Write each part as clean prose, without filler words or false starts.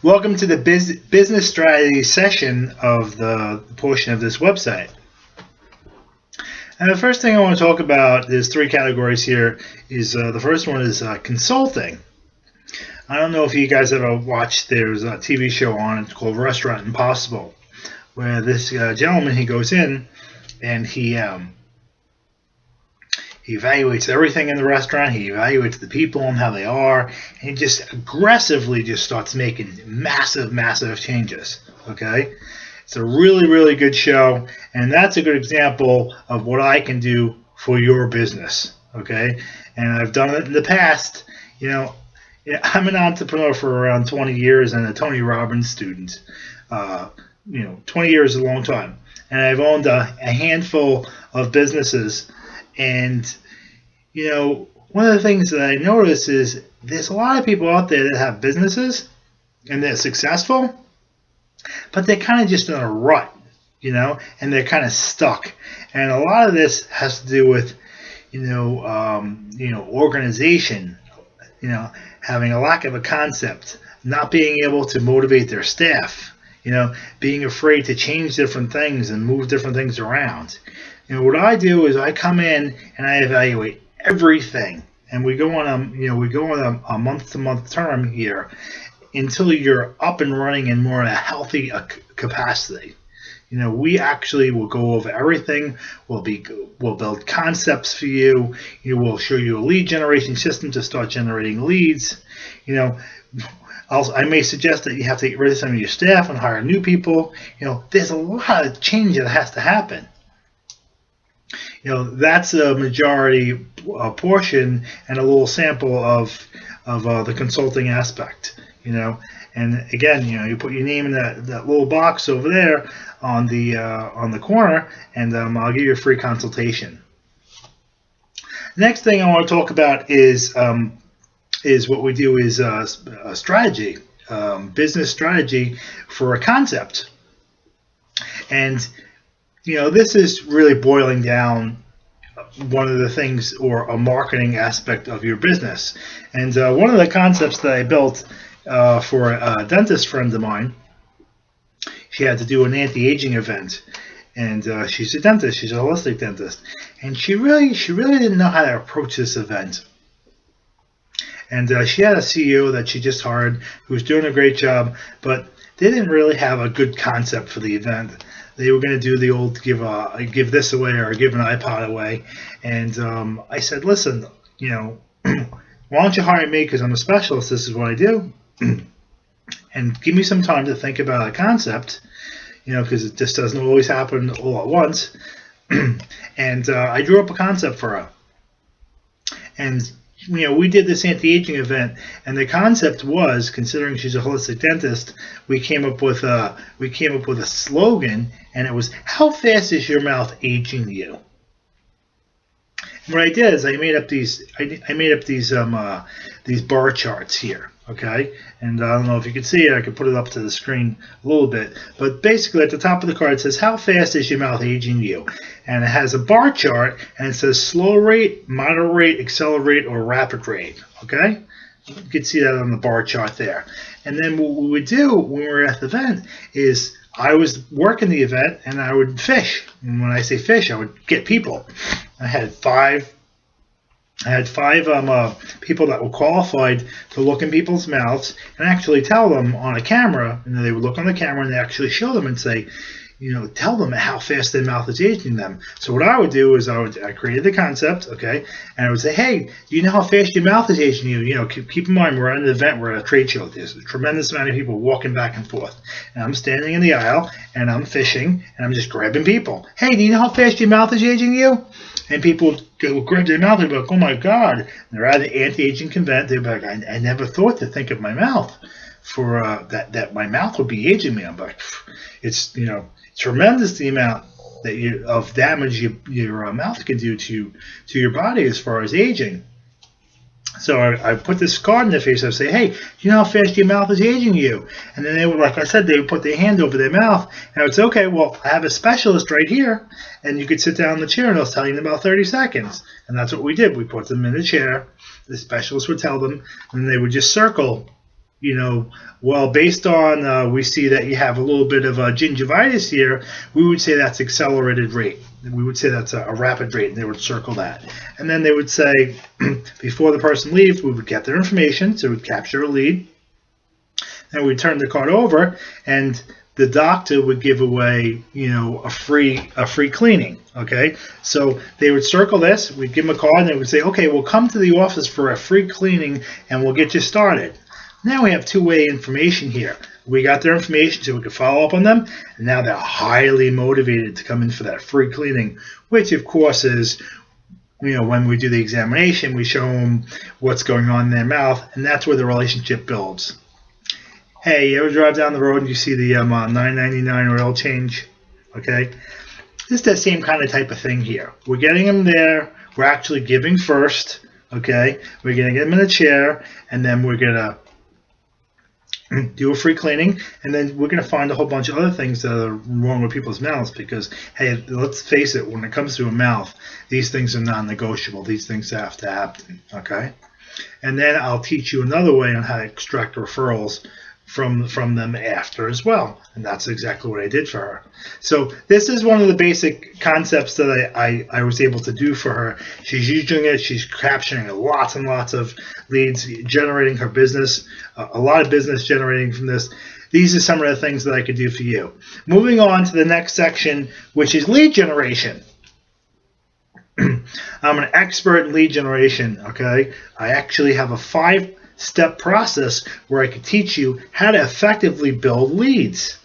Welcome to the business strategy session of the portion of this website. And the first thing I want to talk about, there's three categories here. The first one is consulting. I don't know if you guys ever watched, there's a TV show on it called Restaurant Impossible, where this gentleman, he goes in and he evaluates everything in the restaurant. He evaluates the people and how they are. And he just aggressively just starts making massive changes. Okay? It's a really, really good show. And that's a good example of what I can do for your business. Okay? And I've done it in the past. I'm an entrepreneur for around 20 years and a Tony Robbins student. 20 years is a long time. And I've owned a handful of businesses. And, one of the things that I notice is there's a lot of people out there that have businesses and they're successful, but they're kind of just in a rut, and they're kind of stuck. And a lot of this has to do with, organization, having a lack of a concept, not being able to motivate their staff, being afraid to change different things and move different things around. What I do is I come in and I evaluate everything, and we go on a month-to-month term here until you're up and running in more of a healthy capacity. We actually will go over everything. We'll build concepts for you. We'll show you a lead generation system to start generating leads. I may suggest that you have to get rid of some of your staff and hire new people. There's a lot of change that has to happen. That's a majority portion and a little sample of the consulting aspect. And again, you put your name in that little box over there on the corner, and I'll give you a free consultation. Next thing I want to talk about is what we do is a strategy, business strategy for a concept. And this is really boiling down one of the things, or a marketing aspect of your business. And one of the concepts that I built for a dentist friend of mine, she had to do an anti-aging event. And she's a dentist, she's a holistic dentist. And she really didn't know how to approach this event. And she had a CEO that she just hired who was doing a great job, but they didn't really have a good concept for the event. They were going to do the old give this away or give an iPod away. And I said, listen, why don't you hire me, because I'm a specialist, this is what I do, and give me some time to think about a concept, because it just doesn't always happen all at once. And I drew up a concept for her. And we did this anti-aging event, and the concept was, considering she's a holistic dentist, we came up with a slogan, and it was, "How fast is your mouth aging you?" And what I did is I made up these bar charts here. Okay, and I don't know if you can see it. I could put it up to the screen a little bit, but basically at the top of the card it says, "How fast is your mouth aging you?" And it has a bar chart, and it says slow rate, moderate rate, accelerate, or rapid rate. Okay, you can see that on the bar chart there. And then what we would do when we were at the event is I was working the event, and I would fish. And when I say fish, I would get people. I had five people that were qualified to look in people's mouths and actually tell them on a camera, and they would look on the camera and they actually show them and say, tell them how fast their mouth is aging them. So what I would do is I created the concept, okay, and I would say, hey, do you know how fast your mouth is aging you? Keep in mind, we're at an event, we're at a trade show. There's a tremendous amount of people walking back and forth. And I'm standing in the aisle, and I'm fishing, and I'm just grabbing people. Hey, do you know how fast your mouth is aging you? And people go grab their mouth and be like, oh my God. And they're at the anti-aging convent. They're like, I never thought to think of my mouth for that my mouth would be aging me. I'm like, it's tremendous the amount of damage your mouth can do to your body as far as aging. So I put this card in their face. I say, hey, do you know how fast your mouth is aging you? And then they would, like I said, they would put their hand over their mouth. And I would say, okay, well, I have a specialist right here. And you could sit down in the chair and I'll tell you in about 30 seconds. And that's what we did. We put them in the chair. The specialist would tell them. And they would just circle well, based on we see that you have a little bit of gingivitis here, we would say that's accelerated rate. We would say that's a rapid rate, and they would circle that. And then they would say, before the person leaves, we would get their information, so we'd capture a lead, and we'd turn the card over, and the doctor would give away, a free cleaning. Okay, so they would circle this. We'd give them a card, and they would say, okay, we'll come to the office for a free cleaning, and we'll get you started. Now we have two-way information here. We got their information so we could follow up on them, and now they're highly motivated to come in for that free cleaning, which of course is, when we do the examination, we show them what's going on in their mouth, and that's where the relationship builds. Hey, you ever drive down the road and you see the $9.99 oil change? Okay, this is the same kind of type of thing here. We're getting them there. We're actually giving first. Okay, we're going to get them in a chair, and then we're going to do a free cleaning, and then we're going to find a whole bunch of other things that are wrong with people's mouths, because, hey, let's face it, when it comes to a mouth, these things are non-negotiable. These things have to happen, okay? And then I'll teach you another way on how to extract referrals from them after as well, and that's exactly what I did for her. So this is one of the basic concepts that I was able to do for her. She's using it, she's capturing lots and lots of leads, generating her business, a lot of business generating from this. These are some of the things that I could do for you. Moving on to the next section, which is lead generation. I'm an expert in lead generation, okay? I actually have a 5-step process where I could teach you how to effectively build leads.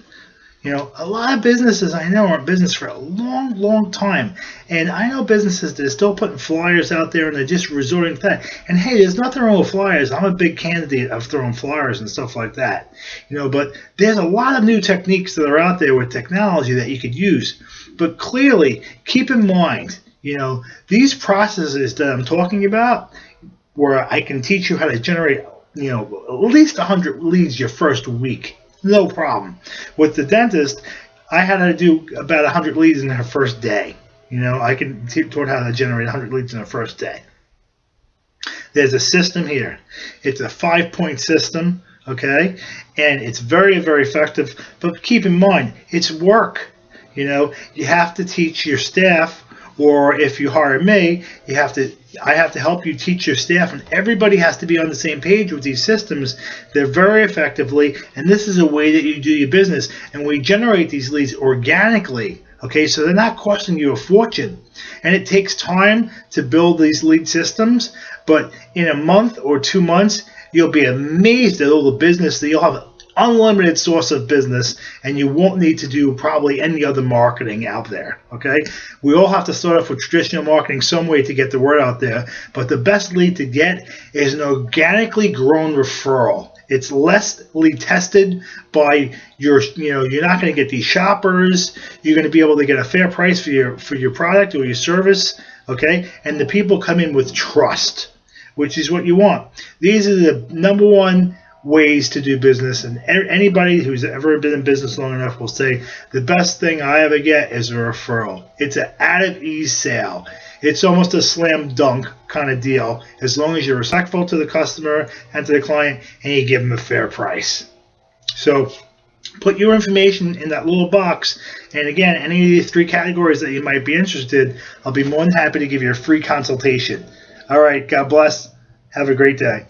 A lot of businesses I know are in business for a long, long time. And I know businesses that are still putting flyers out there and they're just resorting to that. And hey, there's nothing wrong with flyers. I'm a big candidate of throwing flyers and stuff like that. But there's a lot of new techniques that are out there with technology that you could use. But clearly, keep in mind, these processes that I'm talking about, where I can teach you how to generate, at least 100 leads your first week. No problem. With the dentist, I had to do about 100 leads in her first day. I can teach her how to generate 100 leads in her first day. There's a system here. It's a 5-point system, okay? And it's very, very effective. But keep in mind, it's work. You have to teach your staff, or if you hire me, I have to help you teach your staff, and everybody has to be on the same page with these systems. They're very effectively, and this is a way that you do your business. And we generate these leads organically, okay? So they're not costing you a fortune. And it takes time to build these lead systems, but in a month or 2 months, you'll be amazed at all the business that you'll have. Unlimited source of business, and you won't need to do probably any other marketing out there, okay? We all have to start off with traditional marketing some way to get the word out there, but the best lead to get is an organically grown referral. It's less lead tested by your, you're not going to get these shoppers. You're going to be able to get a fair price for your product or your service, okay? And the people come in with trust, which is what you want. These are the number one ways to do business, and anybody who's ever been in business long enough will say the best thing I ever get is a referral. It's an out-of-ease sale. It's almost a slam dunk kind of deal, as long as you're respectful to the customer and to the client and you give them a fair price. So put your information in that little box, and again, any of these 3 categories that you might be interested, I'll be more than happy to give you a free consultation. All right, God bless. Have a great day.